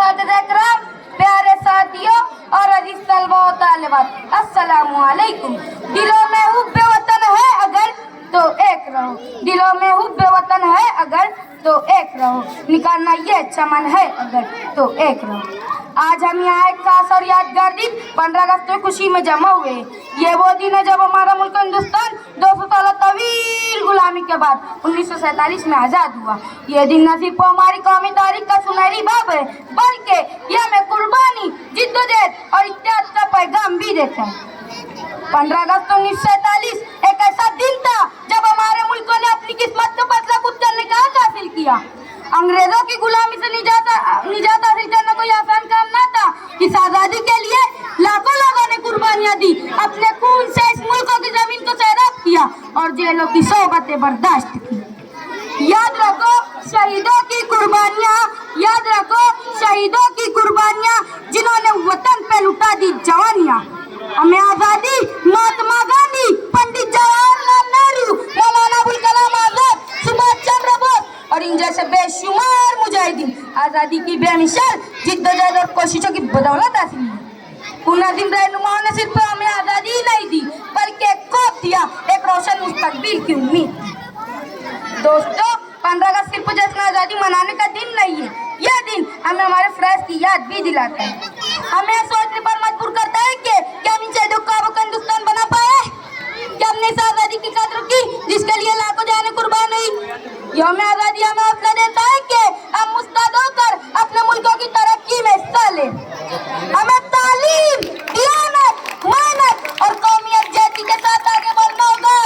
अस्सलाम, प्यारे साथियों और अजीज तलबा व तालिबात, अस्सलामु अलैकुम। दिलों में हुब्बे वतन है अगर तो एक रहो, दिलों में हुब्बे वतन है अगर तो एक रहो, निकालना ये चमन है अगर तो एक रहो। आज हम यहाँ एक खास और यादगार दिन 15 अगस्त में खुशी में जमा हुए। ये वो दिन है जब हमारा मुल्क हिंदुस्तान 200 साल तवील गुलामी के बाद 1947 में आज़ाद हुआ। ये दिन न सिर्फ हमारी कौमी तारीख का सुनहरी बाब है, बल्कि ये हमें कुर्बानी, जिद्दोजहद और इत्तेहाद का पैगाम भी देता है। 15 अगस्त 1947 एक ऐसा दिन था जब हमारे मुल्कों ने अपनी किस्मत का फैसला खुद करने का हक हासिल किया। अंग्रेजों की गुलामी से निजात हासिल करना कोई आसान काम ना था। इस आज़ादी के लिए लाखों लोगों ने कुर्बानियां दी, अपने खून से इस मुल्कों की जमीन को सैराब किया और जेलों की सोबतें बर्दाश्त की। याद रखो शहीदों की कुर्बानियां, याद रखो शहीदों की कुर्बानियां, जिन्होंने वतन पे लुटा दी जवानियां। हमें आज़ादी महात्मा गांधी, पंडित जवाहरलाल नेहरू, मौलाना अबुल कलाम आजाद, सुभाष चंद्र बोस और इन जैसे बेशुमार मुजाहिदीन आज़ादी की बेमिसाल जिद्दोजहद और कोशिशों की बदौलत हासिल हुई। उन अजीम रहनुमाओं ने सिर्फ हमें आज़ादी ही नहीं दी, बल्कि एक खौफ दिया, एक रोशन मुस्तकबिल की उम्मीद। दोस्तों, 15 अगस्त सिर्फ जश्न आज़ादी मनाने का दिन नहीं है, यह दिन हमें हमारे फराइज़ की याद भी दिलाता है। हमें सोचने पर मजबूर करता है कि हम इन शहीदों का हिंदुस्तान बना पाए, कि हमने इस आज़ादी की कदर की जिसके लिए लाखों जानें कुर्बान हुई। यौम आज़ादी हमें हौसला देता है कि हम मुस्तैद होकर अपने मुल्कों की तरक्की में हिस्सा लें। हमें तालीम, दियानत, मेहनत और कौमियत जैसी के साथ आगे बढ़ना होगा।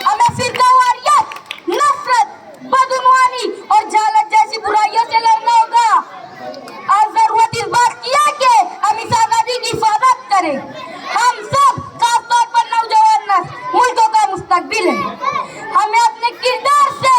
हमें फिरकावारियत, नफरत, बदउनवानी और जालत जैसी बुराइयों से लड़ना होगा। आज जरूरत इस बात की है कि हम इस आज़ादी की हिफाजत करें। हम सब, खासतौर पर नौजवान नस्ल, मुल्कों का मुस्तकबिल है। हमें अपने किरदार से,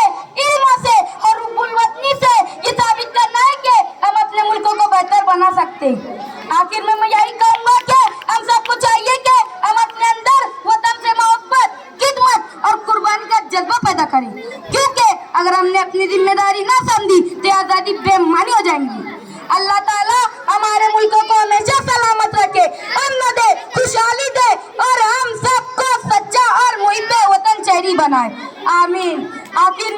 इल्म से और रुबुल वतनी से ये साबित करना है कि हम अपने मुल्कों को बेहतर बना सकते हैं। आखिर में मैं यही कहूँगा कि हम सबको चाहिए कि हम अपने अंदर वतन से मोहब्बत, खिदमत और कुर्बानी का जज्बा पैदा करें, क्योंकि अगर हमने अपनी जिम्मेदारी ना समझी तो आज़ादी बेमानी हो जाएंगी। अल्लाह ताला हमारे मुल्कों को हमेशा सलामत रखे, अमन दे, खुशहाली दे और हम सबको सच्चा और मुहिब्बे वतन शहरी बनाए। आमीन। आखिर